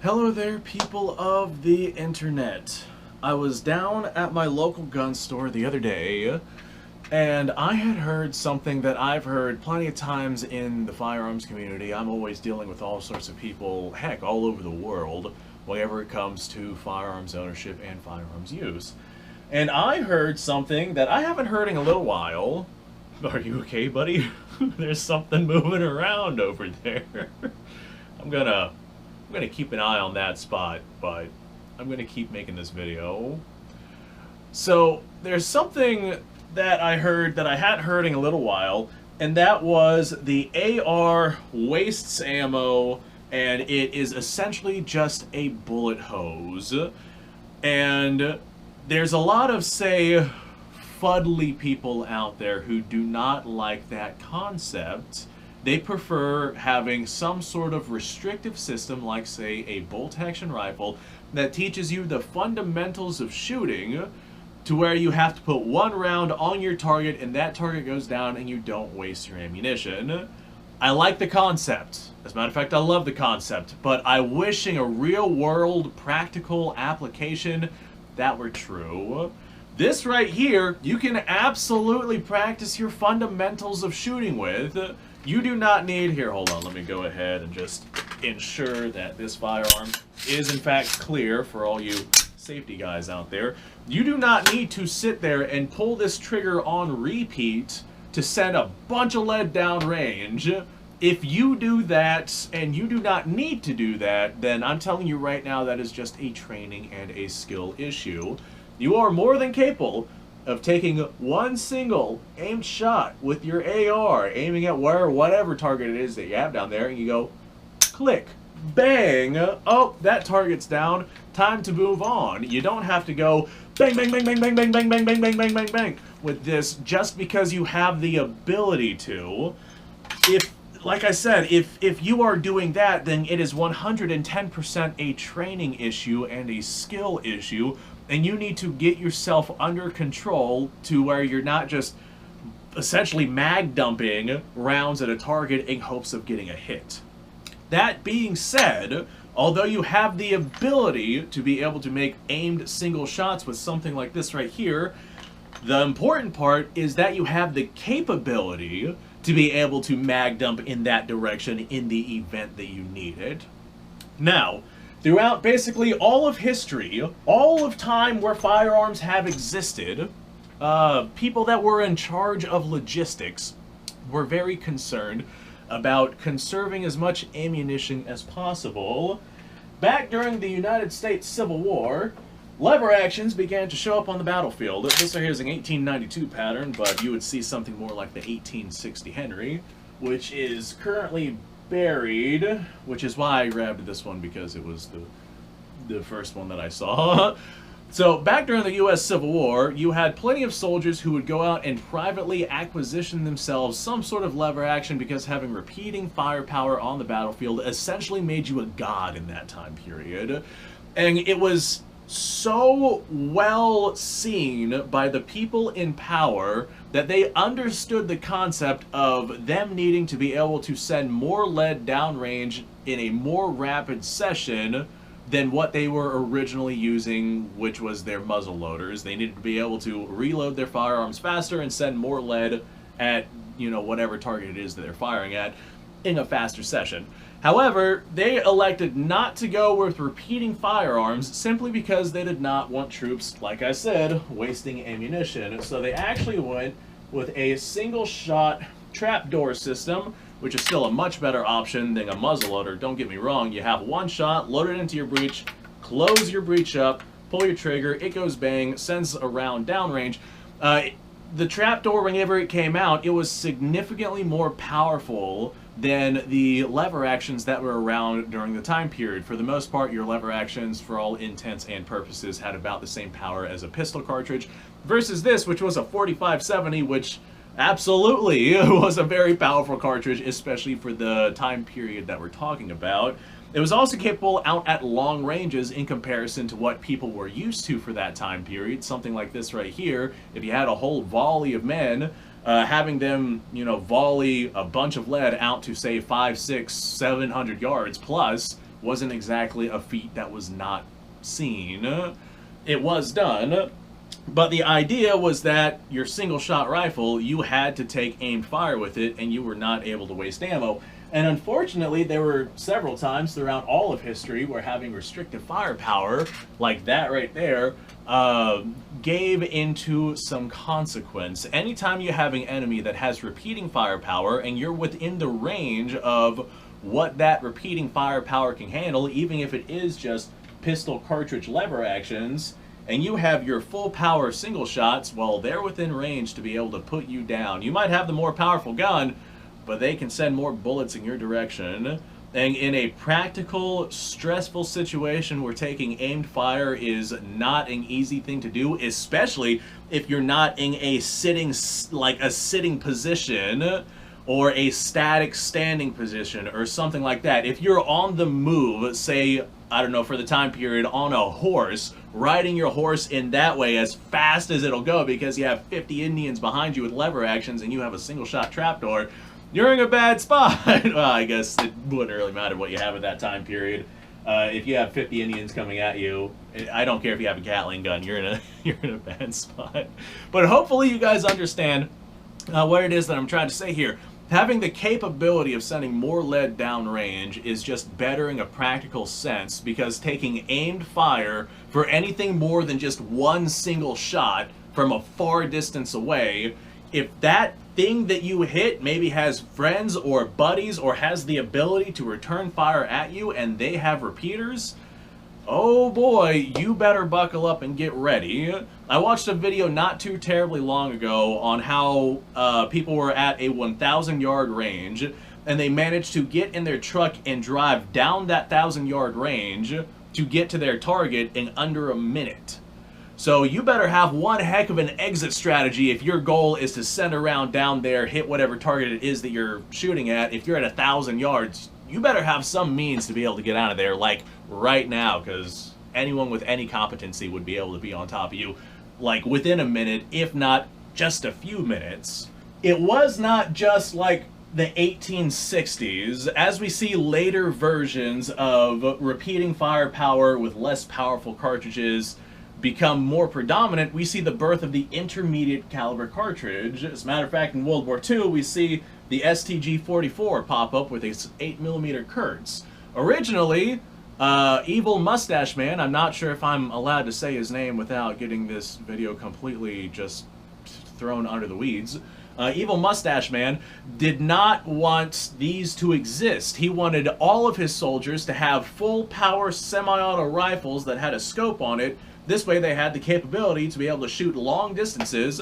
Hello there, people of the internet. I was down at my local gun store the other day, and I had heard something that I've heard plenty of times in the firearms community. I'm always dealing with all sorts of people, heck, all over the world, whenever it comes to firearms ownership and firearms use. And I heard something that I haven't heard in a little while. Are you okay, buddy? There's something moving around over there. I'm gonna keep an eye on that spot, but I'm gonna keep making this video. So there's something that I heard that I hadn't heard in a little while, and that was the AR wastes ammo, and it is essentially just a bullet hose. And there's a lot of, say, fuddly people out there who do not like that concept. They prefer having some sort of restrictive system, like, say, a bolt-action rifle, that teaches you the fundamentals of shooting, to where you have to put one round on your target, and that target goes down, and you don't waste your ammunition. I like the concept. As a matter of fact, I love the concept, but I wish in a real-world, practical application, that were true. This right here, you can absolutely practice your fundamentals of shooting with. You do not need, here, hold on, let me go ahead and just ensure that this firearm is in fact clear for all you safety guys out there. You do not need to sit there and pull this trigger on repeat to send a bunch of lead down range. If you do that, and you do not need to do that, then I'm telling you right now that is just a training and a skill issue. You are more than capable of taking one single aimed shot with your AR, aiming at whatever target it is that you have down there, and you go, click, bang, oh, that target's down, time to move on. You don't have to go bang, bang, bang, bang, bang, bang, bang, bang, bang, bang, bang, bang, bang with this just because you have the ability to. If, like I said, if you are doing that, then it is 110% a training issue and a skill issue, and you need to get yourself under control to where you're not just essentially mag dumping rounds at a target in hopes of getting a hit. That being said, although you have the ability to be able to make aimed single shots with something like this right here, the important part is that you have the capability to be able to mag dump in that direction in the event that you need it. Now, throughout basically all of history, all of time where firearms have existed, people that were in charge of logistics were very concerned about conserving as much ammunition as possible. Back during the United States Civil War, lever actions began to show up on the battlefield. This right here is an 1892 pattern, but you would see something more like the 1860 Henry, which is currently buried, which is why I grabbed this one, because it was the first one that I saw. So back during the U.S. Civil War, you had plenty of soldiers who would go out and privately acquisition themselves some sort of lever action, because having repeating firepower on the battlefield essentially made you a god in that time period. And it was so well seen by the people in power that they understood the concept of them needing to be able to send more lead downrange in a more rapid session than what they were originally using, which was their muzzle loaders. They needed to be able to reload their firearms faster and send more lead at, you know, whatever target it is that they're firing at in a faster session. However, they elected not to go with repeating firearms simply because they did not want troops, like I said, wasting ammunition. So they actually went with a single shot trapdoor system, which is still a much better option than a muzzleloader. Don't get me wrong, you have one shot, load it into your breech, close your breech up, pull your trigger, it goes bang, sends a round downrange. The trapdoor, whenever it came out, it was significantly more powerful than the lever actions that were around during the time period. For the most part, your lever actions, for all intents and purposes, had about the same power as a pistol cartridge, versus this, which was a 4570, which absolutely was a very powerful cartridge, especially for the time period that we're talking about. It was also capable out at long ranges in comparison to what people were used to for that time period. Something like this right here, if you had a whole volley of men, having them, volley a bunch of lead out to, say, 500, 600, 700 yards plus wasn't exactly a feat that was not seen. It was done, but the idea was that your single shot rifle, you had to take aimed fire with it, and you were not able to waste ammo. And unfortunately, there were several times throughout all of history where having restricted firepower, like that right there, gave into some consequence. Anytime you have an enemy that has repeating firepower and you're within the range of what that repeating firepower can handle, even if it is just pistol cartridge lever actions, and you have your full power single shots, well, they're within range to be able to put you down. You might have the more powerful gun, but they can send more bullets in your direction. And in a practical, stressful situation where taking aimed fire is not an easy thing to do, especially if you're not in a sitting position or a static standing position or something like that. If you're on the move, say, I don't know, for the time period, on a horse, riding your horse in that way as fast as it'll go because you have 50 Indians behind you with lever actions and you have a single shot trapdoor, you're in a bad spot. Well, I guess it wouldn't really matter what you have at that time period. If you have 50 Indians coming at you, I don't care if you have a Gatling gun, you're in a bad spot. But hopefully you guys understand what it is that I'm trying to say here. Having the capability of sending more lead downrange is just better in a practical sense, because taking aimed fire for anything more than just one single shot from a far distance away, if that thing that you hit maybe has friends or buddies or has the ability to return fire at you and they have repeaters, oh boy, you better buckle up and get ready. I watched a video not too terribly long ago on how people were at a 1,000-yard range and they managed to get in their truck and drive down that 1,000-yard range to get to their target in under a minute. So you better have one heck of an exit strategy if your goal is to send a round down there, hit whatever target it is that you're shooting at. If you're at 1,000 yards, you better have some means to be able to get out of there, like right now, because anyone with any competency would be able to be on top of you, like within a minute, if not just a few minutes. It was not just like the 1860s. As we see later versions of repeating firepower with less powerful cartridges become more predominant, we see the birth of the intermediate caliber cartridge. As a matter of fact, in World War II, we see the STG-44 pop up with its 8mm Kurtz. Originally, Evil Mustache Man, I'm not sure if I'm allowed to say his name without getting this video completely just thrown under the weeds. Evil Mustache Man did not want these to exist. He wanted all of his soldiers to have full power semi-auto rifles that had a scope on it. This way they had the capability to be able to shoot long distances,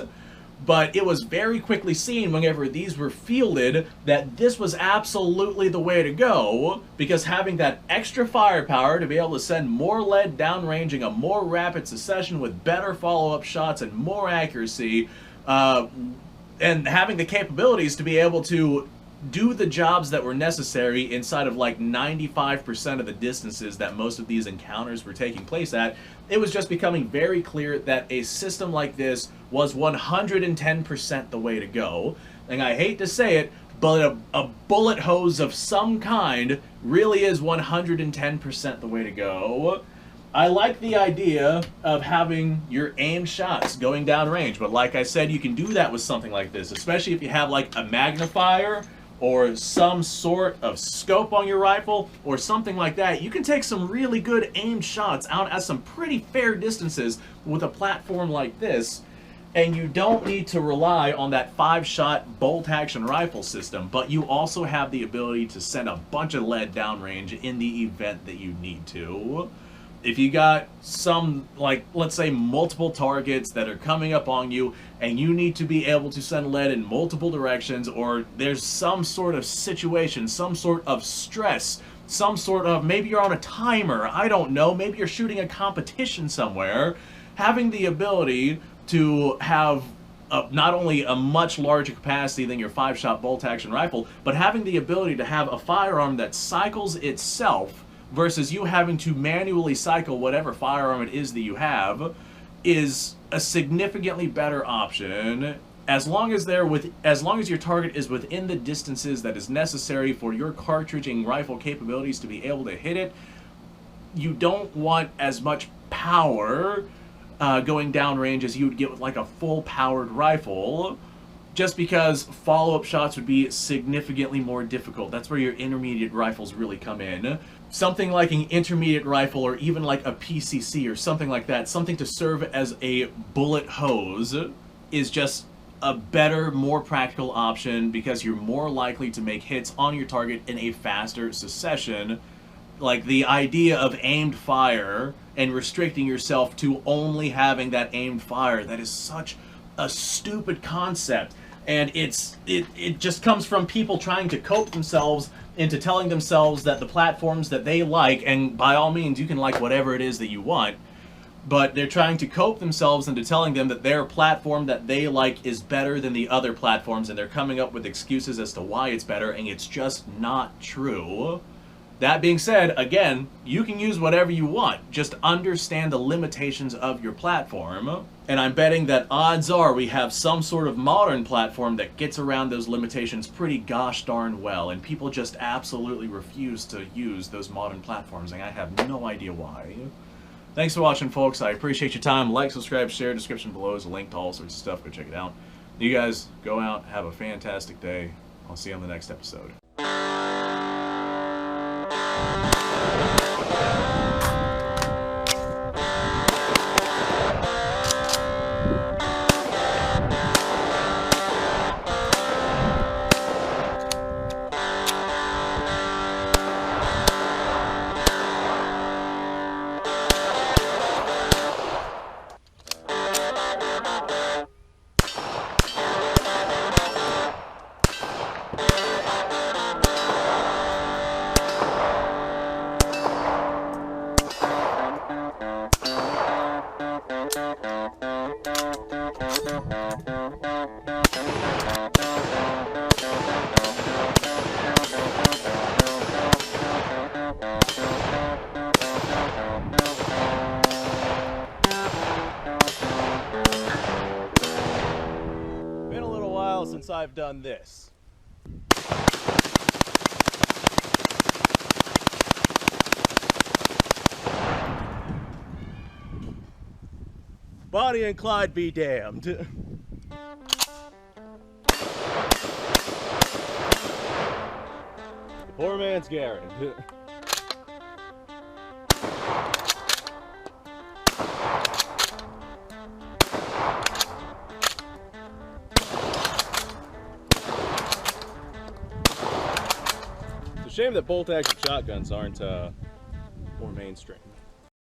but it was very quickly seen whenever these were fielded that this was absolutely the way to go, because having that extra firepower to be able to send more lead downrange in a more rapid succession with better follow-up shots and more accuracy, and having the capabilities to be able to do the jobs that were necessary inside of like 95% of the distances that most of these encounters were taking place at, it was just becoming very clear that a system like this was 110% the way to go. And I hate to say it, but a bullet hose of some kind really is 110% the way to go. I like the idea of having your aimed shots going down range, but like I said, you can do that with something like this, especially if you have like a magnifier or some sort of scope on your rifle or something like that. You can take some really good aimed shots out at some pretty fair distances with a platform like this, and you don't need to rely on that 5-shot bolt action rifle system, but you also have the ability to send a bunch of lead downrange in the event that you need to. If you got some, like, let's say multiple targets that are coming up on you and you need to be able to send lead in multiple directions, or there's some sort of situation, some sort of stress, some sort of, maybe you're on a timer, I don't know, maybe you're shooting a competition somewhere, having the ability to have not only a much larger capacity than your 5-shot bolt action rifle, but having the ability to have a firearm that cycles itself versus you having to manually cycle whatever firearm it is that you have, is a significantly better option as long as your target is within the distances that is necessary for your cartridging rifle capabilities to be able to hit it, you don't want as much power going downrange as you would get with like a full-powered rifle, just because follow-up shots would be significantly more difficult. That's where your intermediate rifles really come in. Something like an intermediate rifle, or even like a PCC or something like that, something to serve as a bullet hose, is just a better, more practical option because you're more likely to make hits on your target in a faster succession. Like the idea of aimed fire and restricting yourself to only having that aimed fire, that is such a stupid concept. And it just comes from people trying to cope themselves into telling themselves that the platforms that they like, and by all means you can like whatever it is that you want, but they're trying to cope themselves into telling them that their platform that they like is better than the other platforms, and they're coming up with excuses as to why it's better, and it's just not true. That being said, again, you can use whatever you want. Just understand the limitations of your platform. And I'm betting that odds are we have some sort of modern platform that gets around those limitations pretty gosh darn well, and people just absolutely refuse to use those modern platforms, and I have no idea why. Thanks for watching, folks. I appreciate your time. Like, subscribe, share. Description below is a link to all sorts of stuff. Go check it out. You guys go out, have a fantastic day. I'll see you on the next episode. Been a little while since I've done this. Bonnie and Clyde be damned. Poor man's Garrett. It's a shame that bolt-action shotguns aren't more mainstream.